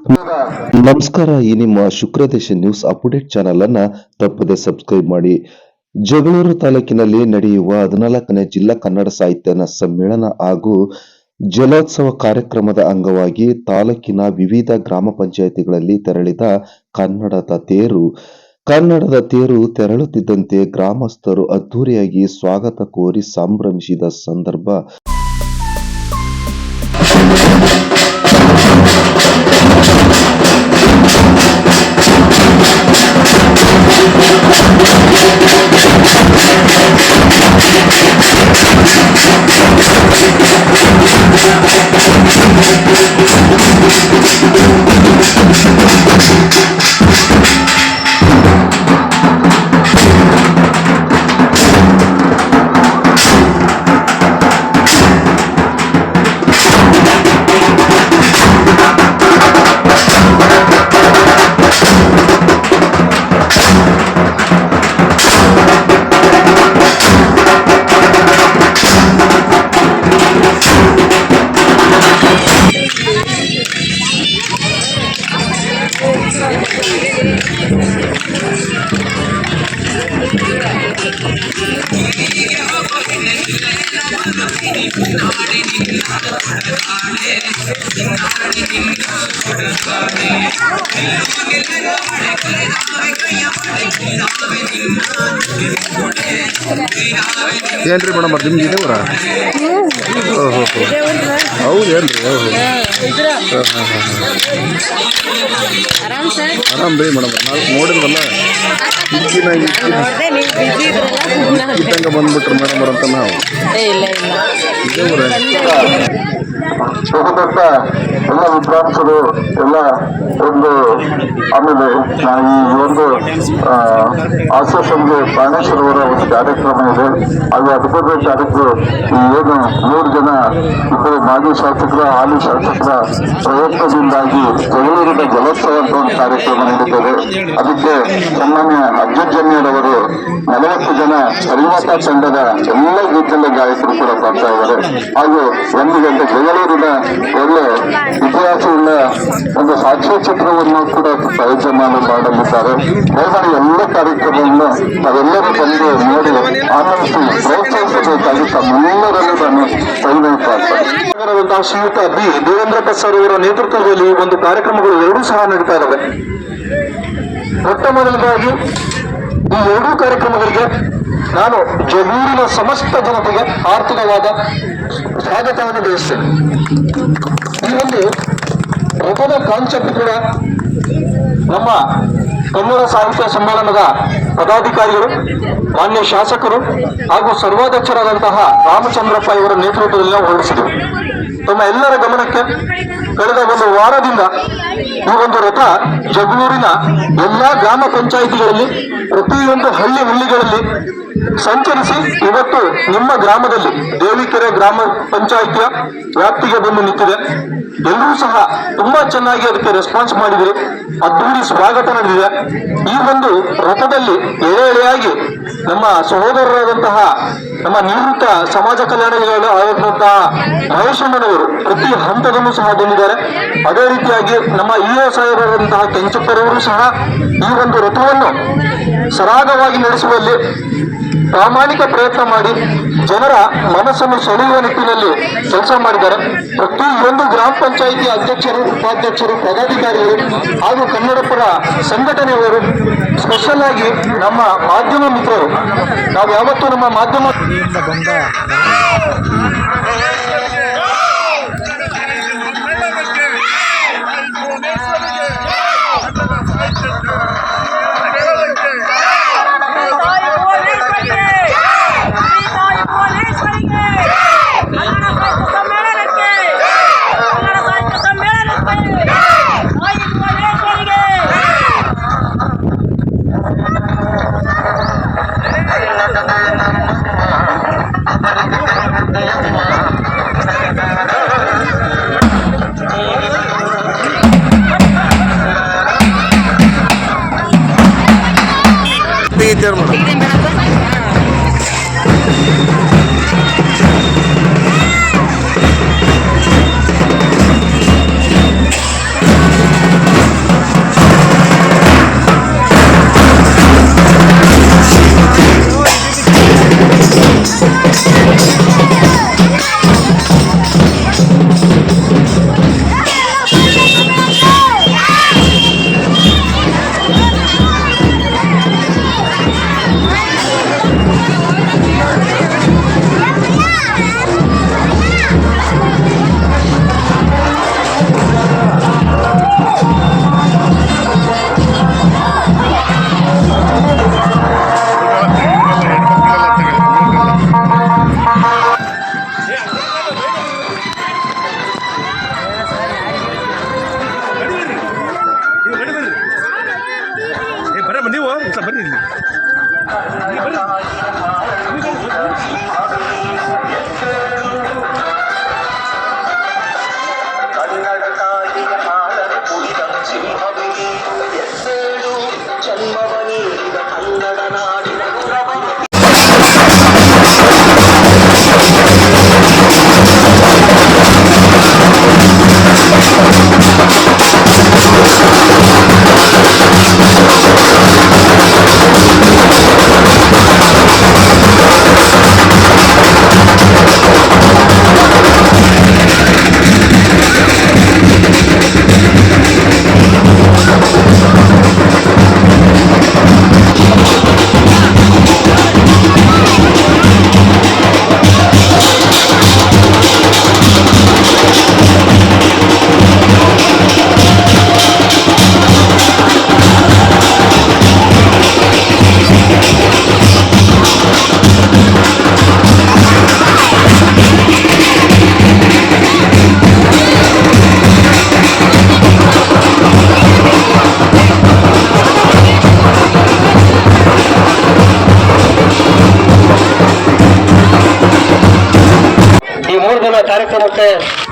ನಮಸ್ಕಾರ. ಈ ನಿಮ್ಮ ಶುಕ್ರದೇಶ ನ್ಯೂಸ್ ಅಪ್ಡೇಟ್ ಚಾನೆಲ್ ಅನ್ನ ತಪ್ಪದೆ ಸಬ್ಸ್ಕ್ರೈಬ್ ಮಾಡಿ. ಜಗಳೂರು ತಾಲೂಕಿನಲ್ಲಿ ನಡೆಯುವ 14ನೇ ಜಿಲ್ಲಾ ಕನ್ನಡ ಸಾಹಿತ್ಯ ಸಮ್ಮೇಳನ ಹಾಗೂ ಜಲೋತ್ಸವ ಕಾರ್ಯಕ್ರಮದ ಅಂಗವಾಗಿ ತಾಲೂಕಿನ ವಿವಿಧ ಗ್ರಾಮ ಪಂಚಾಯಿತಿಗಳಲ್ಲಿ ತೆರಳಿದ ಕನ್ನಡದ ತೇರು ತೆರಳುತ್ತಿದ್ದಂತೆ ಗ್ರಾಮಸ್ಥರು ಅದ್ದೂರಿಯಾಗಿ ಸ್ವಾಗತ ಕೋರಿ ಸಂಭ್ರಮಿಸಿದ ಸಂದರ್ಭ ಏನ್ರಿ ಮೇಡಮ್ ನಿಮ್ಗೆ ಇದೇವ್ರ? ಹೌದೇನ್ರಿ? ಆರಾಮ್ ರೀ ಮೇಡಮ್. ನಾವು ನೋಡಿದ್ವಲ್ಲ ಇದ್ದಂಗೆ ಬಂದ್ಬಿಟ್ರಿ ಮೇಡಮ್ ಅಂತ ನಾವು ಬಹುದೊಡ್ಡ ಎಲ್ಲ ವಿದ್ವಾಂಸರು ಎಲ್ಲ ಒಂದು ಆಮೇಲೆ ಈ ಒಂದು ಆಶ್ವಾಸನ್ಗೆ ಪ್ರಾಣೇಶ್ವರವರ ಒಂದು ಕಾರ್ಯಕ್ರಮ ಇದೆ. ಅದು ಅದ್ಭುತ ಕಾರ್ಯಕ್ರಮ. ಏನು 3 ಜನ ಇಬ್ಬರು ಮಾಜಿ ಶಾಸಕರ ಹಾಲಿ ಶಾಸಕರ ಪ್ರಯತ್ನದಿಂದಾಗಿ ಜಗಳೂರಿನ ಜಲೋತ್ಸವ ಅಂತ ಒಂದು ಕಾರ್ಯಕ್ರಮ ನಡೀತದೆ. ಅದಕ್ಕೆ ಸಾಮಾನ್ಯ ಅಜ್ಜಜ್ಜನ್ಯರವರು 40 ಜನ ಪರಿವಾತ ತಂಡದ ಎಲ್ಲ ರೀತಿಯ ಗಾಯಕರು ಕೂಡ ಬರ್ತಾ ಇದ್ದಾರೆ. ಹಾಗೂ 1 ಗಂಟೆ ಜಗಳೂರಿನ ಒಳ್ಳೆ ಇತಿಹಾಸವುಳ್ಳ ಒಂದು ಸಾಕ್ಷ್ಯಚಿತ್ರವನ್ನು ಕೂಡ ಪ್ರಯೋಜನ ಮಾಡಲಿದ್ದಾರೆ. ದಯಮಾಡಿ ಎಲ್ಲ ಕಾರ್ಯಕ್ರಮವನ್ನು ನಾವೆಲ್ಲರೂ ಬಂದು ನೋಡಿ ಆನಂದಿಸಿ ಪ್ರೋತ್ಸಾಹಿಸಬೇಕಾಗಿ ತಮ್ಮೆಲ್ಲರಲ್ಲೂ ನಾನು ಪ್ರಯತ್ನಿಸುತ್ತಾರೆ. ಶ್ರೀಯುತ ಬಿ ದೇವೇಂದ್ರ ಪ್ರಸಾದ್ ಅವರ ನೇತೃತ್ವದಲ್ಲಿ ಒಂದು ಕಾರ್ಯಕ್ರಮಗಳು 2 ಸಹ ನಡೀತಾ ಇದ್ದಾವೆ. ಮೊಟ್ಟ ಮೊದಲದಾಗಿ ಈ 2 ಕಾರ್ಯಕ್ರಮಗಳಿಗೆ ನಾನು ಜಗಳೂರಿನ ಸಮಸ್ತ ಜನತೆಗೆ ಆರ್ಥಿಕವಾದ ಸ್ವಾಗತವನ್ನು ಬಯಸ್ತೇನೆ. ಈ ಒಂದು ರಥದ ಕಾನ್ಸೆಪ್ಟ್ ಕೂಡ ನಮ್ಮ ಕನ್ನಡ ಸಾಹಿತ್ಯ ಸಮ್ಮೇಳನದ ಪದಾಧಿಕಾರಿಗಳು, ಮಾನ್ಯ ಶಾಸಕರು ಹಾಗೂ ಸರ್ವಾಧ್ಯಕ್ಷರಾದಂತಹ ರಾಮಚಂದ್ರಪ್ಪ ಇವರ ನೇತೃತ್ವದಲ್ಲಿ ಹೊರಡಿಸಿದರು. ತಮ್ಮ ಎಲ್ಲರ ಗಮನಕ್ಕೆ ಕಳೆದ 1 ವಾರದಿಂದ ಈ ಒಂದು ರಥ ಜಗಳೂರಿನ ಎಲ್ಲಾ ಗ್ರಾಮ ಪಂಚಾಯಿತಿಗಳಲ್ಲಿ ಪ್ರತಿಯೊಂದು ಹಳ್ಳಿಗಳಲ್ಲಿ ಸಂಚರಿಸಿ ಇವತ್ತು ನಿಮ್ಮ ಗ್ರಾಮದಲ್ಲಿ ದೇವಿಕೆರೆ ಗ್ರಾಮ ಪಂಚಾಯಿತಿಯ ವ್ಯಾಪ್ತಿಗೆ ಬಂದು ನಿಂತಿದೆ. ಎಲ್ಲರೂ ಸಹ ತುಂಬಾ ಚೆನ್ನಾಗಿ ಅದಕ್ಕೆ ರೆಸ್ಪಾನ್ಸ್ ಮಾಡಿದ್ರು. ಅದ್ದೂರಿ ಸ್ವಾಗತ ನಡೆದಿದೆ. ಈ ಒಂದು ರಥದಲ್ಲಿ ಎಳೆಯಾಗಿ ನಮ್ಮ ಸಹೋದರರಾದಂತಹ ನಮ್ಮ ನಿವೃತ್ತ ಸಮಾಜ ಕಲ್ಯಾಣ ಆದಂತಹ ಮಹೇಶಣ್ಣನವರು ಪ್ರತಿ ಹಂತದಲ್ಲೂ ಸಹ ಬಂದಿದ್ದಾರೆ. ಅದೇ ರೀತಿಯಾಗಿ ನಮ್ಮ ಇಒ ಸಾಹೇಬರಾದಂತಹ ಕೆಂಚಪ್ಪರವರು ಸಹ ಈ ಒಂದು ರಥವನ್ನು ಸರಾಗವಾಗಿ ನಡೆಸುವಲ್ಲಿ ಪ್ರಾಮಾಣಿಕ ಪ್ರಯತ್ನ ಮಾಡಿ ಜನರ ಮನಸ್ಸನ್ನು ಸೆಳೆಯುವ ನಿಟ್ಟಿನಲ್ಲಿ ಕೆಲಸ ಮಾಡಿದ್ದಾರೆ. ಪ್ರತಿಯೊಂದು ಗ್ರಾಮ ಪಂಚಾಯಿತಿ ಅಧ್ಯಕ್ಷರು, ಉಪಾಧ್ಯಕ್ಷರು, ಪದಾಧಿಕಾರಿಗಳು ಹಾಗೂ ಕನ್ನಡಪರ ಸಂಘಟನೆಯವರು, ಸ್ಪೆಷಲ್ ಆಗಿ ನಮ್ಮ ಮಾಧ್ಯಮ ಮಿತ್ರರು, ನಾವು ಯಾವತ್ತೂ ನಮ್ಮ ಮಾಧ್ಯಮ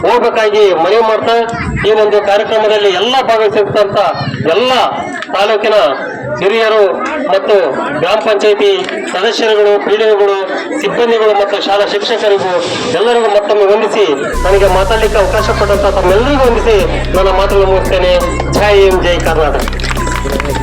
ಹೋಗ್ಬೇಕಾಗಿ ಮನವಿ ಮಾಡ್ತಾ ಈ ಒಂದು ಕಾರ್ಯಕ್ರಮದಲ್ಲಿ ಎಲ್ಲ ಭಾಗವಹಿಸಿರ್ತಂತ ಎಲ್ಲ ತಾಲೂಕಿನ ಹಿರಿಯರು ಮತ್ತು ಗ್ರಾಮ ಪಂಚಾಯಿತಿ ಸದಸ್ಯರುಗಳು, ಪಿಡಿಒಗಳು, ಸಿಬ್ಬಂದಿಗಳು ಮತ್ತು ಶಾಲಾ ಶಿಕ್ಷಕರಿಗೂ ಎಲ್ಲರಿಗೂ ಮತ್ತೊಮ್ಮೆ ವಂದಿಸಿ ನನಗೆ ಮಾತಾಡಲಿಕ್ಕೆ ಅವಕಾಶ ಕೊಟ್ಟಂತ ತಮ್ಮೆಲ್ಲರಿಗೂ ವಂದಿಸಿ ನನ್ನ ಮಾತುಗಳನ್ನು ಮುಗಿಸ್ತೇನೆ. ಜೈ ಹಿಂದ್, ಜೈ ಕರ್ನಾಟಕ.